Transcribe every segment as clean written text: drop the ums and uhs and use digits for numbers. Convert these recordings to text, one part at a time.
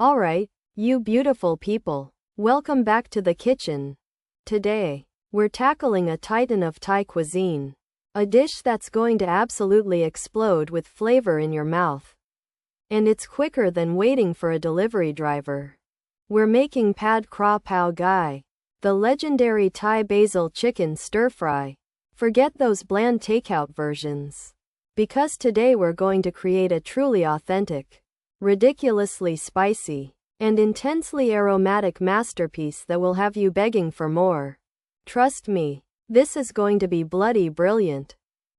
Alright, you beautiful people. Welcome back to the kitchen. Today, we're tackling a titan of Thai cuisine. A dish that's going to absolutely explode with flavor in your mouth. And it's quicker than waiting for a delivery driver. We're making Pad Kra Pao Gai, the legendary Thai Basil Chicken Stir-fry. Forget those bland takeout versions. Because today we're going to create a truly authentic, ridiculously spicy, and intensely aromatic masterpiece that will have you begging for more. Trust me, this is going to be bloody brilliant.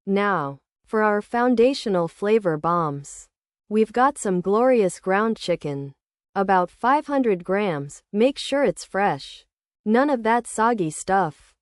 Now, for our foundational flavor bombs. We've got some glorious ground chicken. About 500 grams, make sure it's fresh. None of that soggy stuff.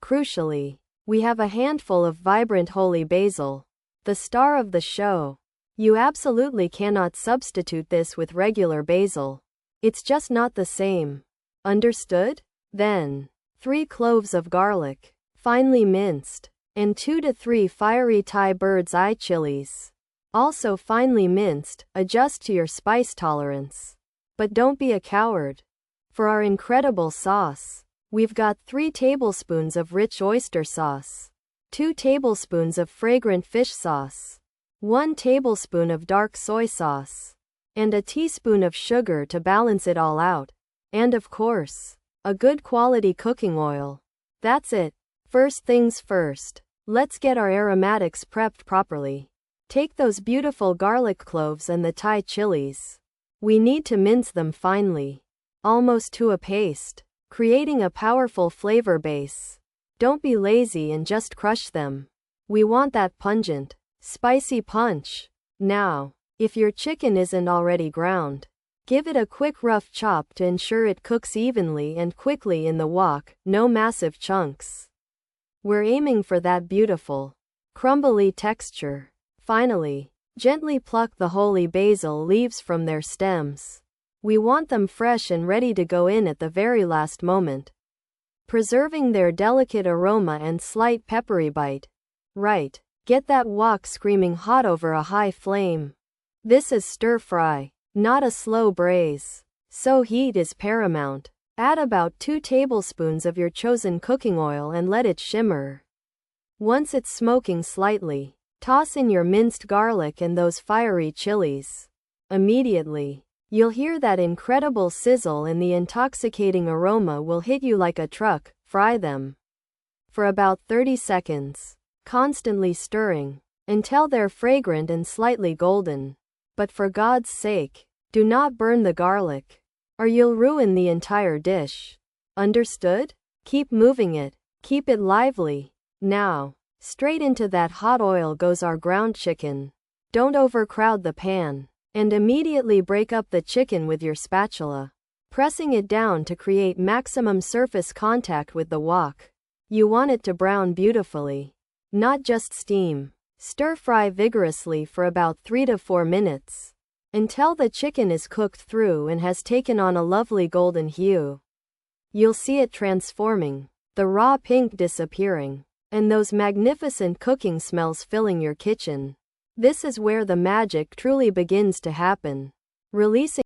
Crucially, we have a handful of vibrant holy basil, the star of the show. You absolutely cannot substitute this with regular basil. It's just not the same. Understood? Then, 3 cloves of garlic, finely minced, and 2 to 3 fiery Thai bird's eye chilies. Also finely minced, adjust to your spice tolerance. But don't be a coward. For our incredible sauce, we've got 3 tablespoons of rich oyster sauce, 2 tablespoons of fragrant fish sauce, 1 tablespoon of dark soy sauce, and a teaspoon of sugar to balance it all out. And of course, a good quality cooking oil. That's it. First things first, let's get our aromatics prepped properly. Take those beautiful garlic cloves and the Thai chilies. We need to mince them finely, almost to a paste, creating a powerful flavor base. Don't be lazy and just crush them. We want that pungent, spicy punch. Now, if your chicken isn't already ground, give it a quick rough chop to ensure it cooks evenly and quickly in the wok, no massive chunks. We're aiming for that beautiful, crumbly texture. Finally, gently pluck the holy basil leaves from their stems. We want them fresh and ready to go in at the very last moment, preserving their delicate aroma and slight peppery bite. Right, get that wok screaming hot over a high flame. This is stir-fry, not a slow braise, so heat is paramount. Add about 2 tablespoons of your chosen cooking oil and let it shimmer. Once it's smoking slightly, toss in your minced garlic and those fiery chilies. Immediately, you'll hear that incredible sizzle and the intoxicating aroma will hit you like a truck. Fry them for about 30 seconds, constantly stirring, until they're fragrant and slightly golden. But for God's sake, do not burn the garlic, or you'll ruin the entire dish. Understood? Keep moving it, keep it lively. Now, straight into that hot oil goes our ground chicken. Don't overcrowd the pan, and immediately break up the chicken with your spatula, pressing it down to create maximum surface contact with the wok. You want it to brown beautifully, not just steam. Stir-fry vigorously for about 3 to 4 minutes, until the chicken is cooked through and has taken on a lovely golden hue. You'll see it transforming, the raw pink disappearing, and those magnificent cooking smells filling your kitchen. This is where the magic truly begins to happen. Releasing